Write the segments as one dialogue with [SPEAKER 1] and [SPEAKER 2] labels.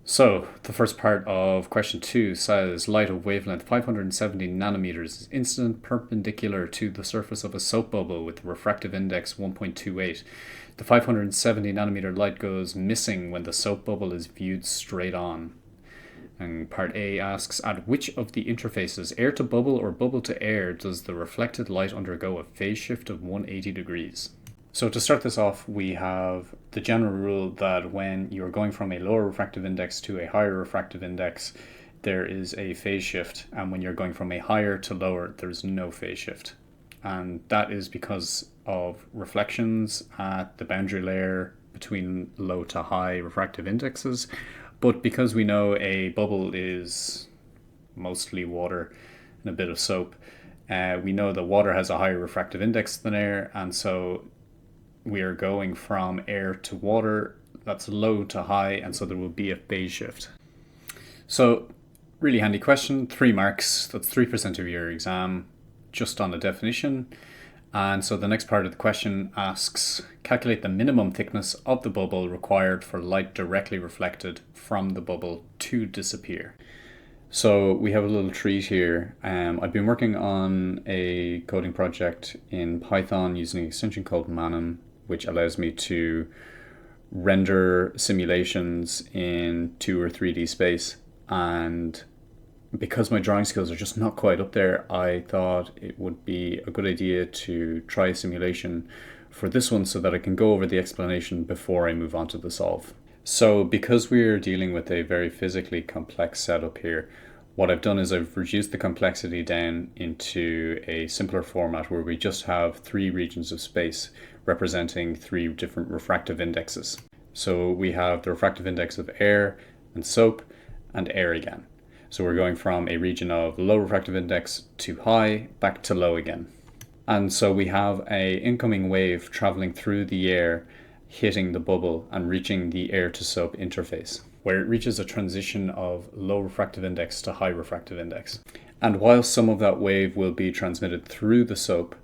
[SPEAKER 1] So, the first part of question 2 says light of wavelength 570 nanometers is incident perpendicular to the surface of a soap bubble with a refractive index 1.28. The 570 nanometer light goes missing when the soap bubble is viewed straight on. And part A asks, at which of the interfaces, air to bubble or bubble to air, does the reflected light undergo a phase shift of 180 degrees? So to start this off, we have the general rule that when you're going from a lower refractive index to a higher refractive index, there is a phase shift. And when you're going from a higher to lower, there's no phase shift. And that is because of reflections at the boundary layer between low to high refractive indexes. But because we know a bubble is mostly water and a bit of soap, we know that water has a higher refractive index than air, and so we are going from air to water, that's low to high, and so there will be a phase shift. So, really handy question, 3 marks, that's 3% of your exam, just on the definition. And so the next part of the question asks, calculate the minimum thickness of the bubble required for light directly reflected from the bubble to disappear. So we have a little treat here. I've been working on a coding project in Python using an extension called Manim, which allows me to render simulations in 2 or 3D space. And because my drawing skills are just not quite up there, I thought it would be a good idea to try a simulation for this one so that I can go over the explanation before I move on to the solve. So because we're dealing with a very physically complex setup here, what I've done is I've reduced the complexity down into a simpler format where we just have 3 regions of space representing 3 different refractive indexes. So we have the refractive index of air and soap and air again. So we're going from a region of low refractive index to high, back to low again. And so we have an incoming wave traveling through the air, hitting the bubble and reaching the air to soap interface, where it reaches a transition of low refractive index to high refractive index. And while some of that wave will be transmitted through the soap,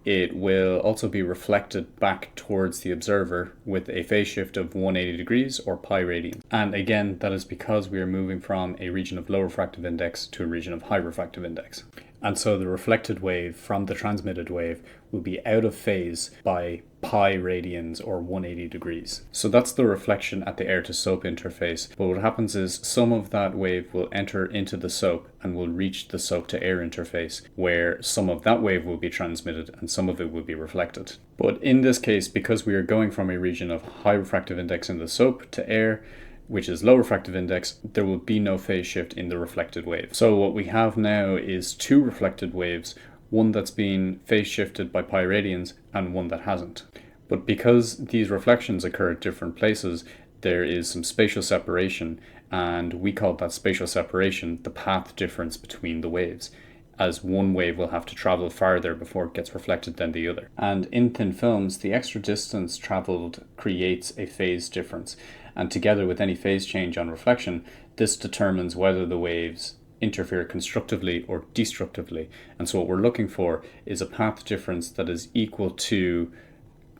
[SPEAKER 1] it will also be reflected back towards the observer with a phase shift of 180 degrees or pi radians. And again, that is because we are moving from a region of low refractive index to a region of high refractive index. And so the reflected wave from the transmitted wave will be out of phase by pi radians or 180 degrees. So that's the reflection at the air to soap interface. But what happens is some of that wave will enter into the soap and will reach the soap to air interface, where some of that wave will be transmitted and some of it will be reflected. But in this case, because we are going from a region of high refractive index in the soap to air, which is low refractive index, there will be no phase shift in the reflected wave. So what we have now is 2 reflected waves, one that's been phase shifted by pi radians and one that hasn't. But because these reflections occur at different places, there is some spatial separation, and we call that spatial separation the path difference between the waves, as one wave will have to travel farther before it gets reflected than the other. And in thin films, the extra distance traveled creates a phase difference. And together with any phase change on reflection, this determines whether the waves interfere constructively or destructively. And so what we're looking for is a path difference that is equal to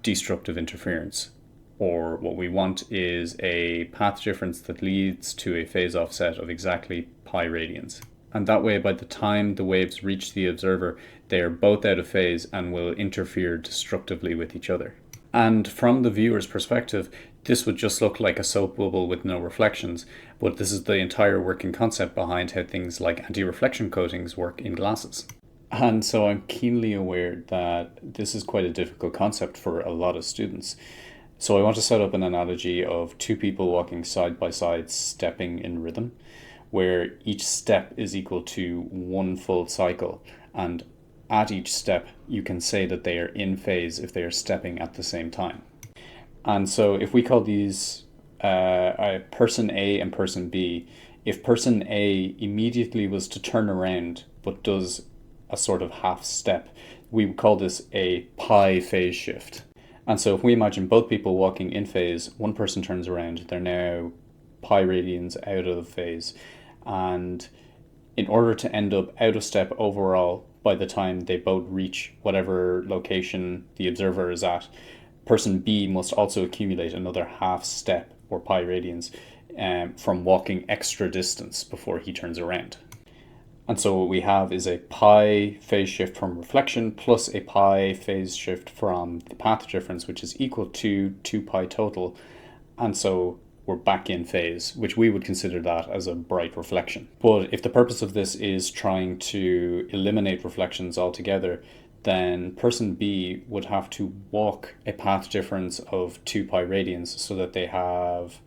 [SPEAKER 1] destructive interference. Or what we want is a path difference that leads to a phase offset of exactly pi radians. And that way, by the time the waves reach the observer, they are both out of phase and will interfere destructively with each other. And from the viewer's perspective, this would just look like a soap bubble with no reflections, but this is the entire working concept behind how things like anti-reflection coatings work in glasses. And so I'm keenly aware that this is quite a difficult concept for a lot of students. So I want to set up an analogy of 2 people walking side by side, stepping in rhythm, where each step is equal to 1 full cycle, and at each step you can say that they are in phase if they are stepping at the same time. And so if we call these person A and person B, if person A immediately was to turn around but does a sort of half step, we would call this a pi phase shift. And so if we imagine both people walking in phase, one person turns around, they're now pi radians out of phase. And in order to end up out of step overall, by the time they both reach whatever location the observer is at, person B must also accumulate another half step or pi radians from walking extra distance before he turns around. And so what we have is a pi phase shift from reflection plus a pi phase shift from the path difference, which is equal to 2 pi total. And so we're back in phase, which we would consider that as a bright reflection. But if the purpose of this is trying to eliminate reflections altogether, then person B would have to walk a path difference of 2 pi radians so that they have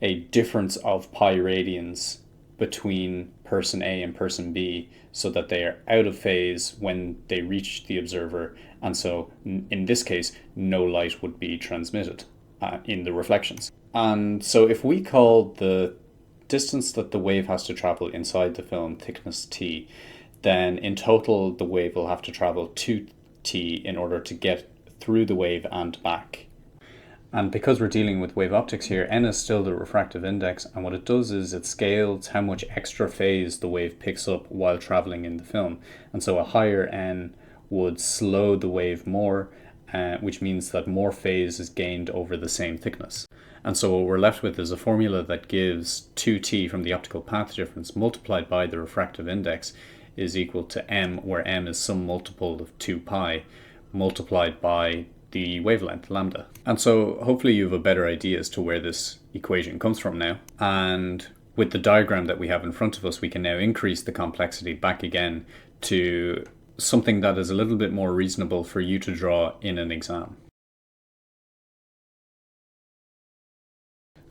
[SPEAKER 1] a difference of pi radians between person A and person B, so that they are out of phase when they reach the observer, and so in this case no light would be transmitted in the reflections. And so if we call the distance that the wave has to travel inside the film thickness t, then in total the wave will have to travel 2t in order to get through the wave and back. And because we're dealing with wave optics here, n is still the refractive index, and what it does is it scales how much extra phase the wave picks up while traveling in the film. And so a higher n would slow the wave more, which means that more phase is gained over the same thickness. And so what we're left with is a formula that gives 2t from the optical path difference multiplied by the refractive index is equal to m, where m is some multiple of 2 pi multiplied by the wavelength, lambda. And so hopefully you have a better idea as to where this equation comes from now. And with the diagram that we have in front of us, we can now increase the complexity back again to something that is a little bit more reasonable for you to draw in an exam.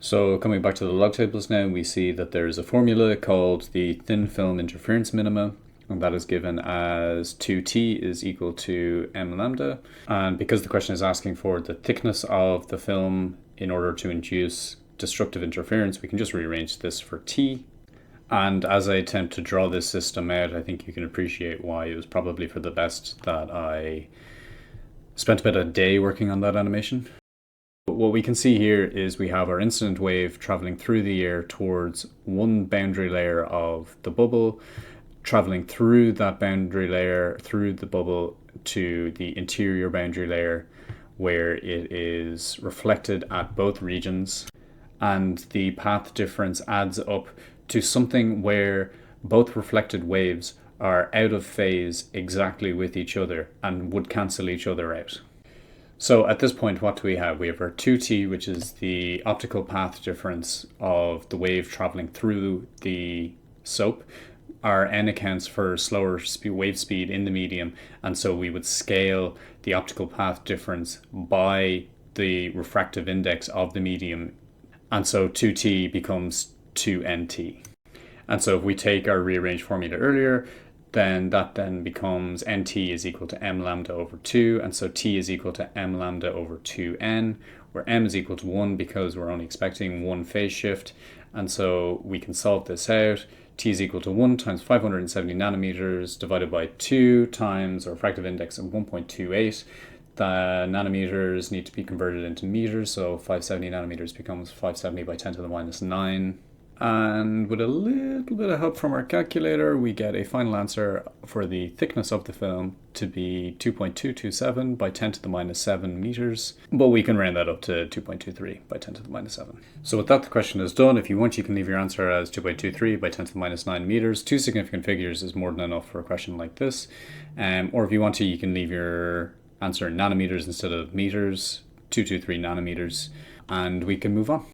[SPEAKER 1] So coming back to the log tables now, we see that there's a formula called the thin film interference minima, and that is given as 2t is equal to m lambda. And because the question is asking for the thickness of the film in order to induce destructive interference, we can just rearrange this for t. And as I attempt to draw this system out, I think you can appreciate why it was probably for the best that I spent about a day working on that animation. What we can see here is we have our incident wave traveling through the air towards one boundary layer of the bubble, traveling through that boundary layer, through the bubble to the interior boundary layer, where it is reflected at both regions, and the path difference adds up to something where both reflected waves are out of phase exactly with each other and would cancel each other out. So at this point, what do we have? We have our 2t, which is the optical path difference of the wave traveling through the SOAP. Our n accounts for slower wave speed in the medium, and so we would scale the optical path difference by the refractive index of the medium, and so 2t becomes 2nt. And so if we take our rearranged formula earlier, then that then becomes nt is equal to m lambda over 2, and so t is equal to m lambda over 2n, where m is equal to 1 because we're only expecting one phase shift, and so we can solve this out. T is equal to 1 times 570 nanometers divided by 2 times a refractive index of 1.28. The nanometers need to be converted into meters, so 570 nanometers becomes 570 by 10 to the minus 9. And with a little bit of help from our calculator, we get a final answer for the thickness of the film to be 2.227 by 10 to the minus 7 meters, but we can round that up to 2.23 by 10 to the minus 7. So with that, the question is done. If you want, you can leave your answer as 2.23 by 10 to the minus 9 meters. 2 significant figures is more than enough for a question like this. Or if you want to, you can leave your answer in nanometers instead of meters, 223 nanometers, and we can move on.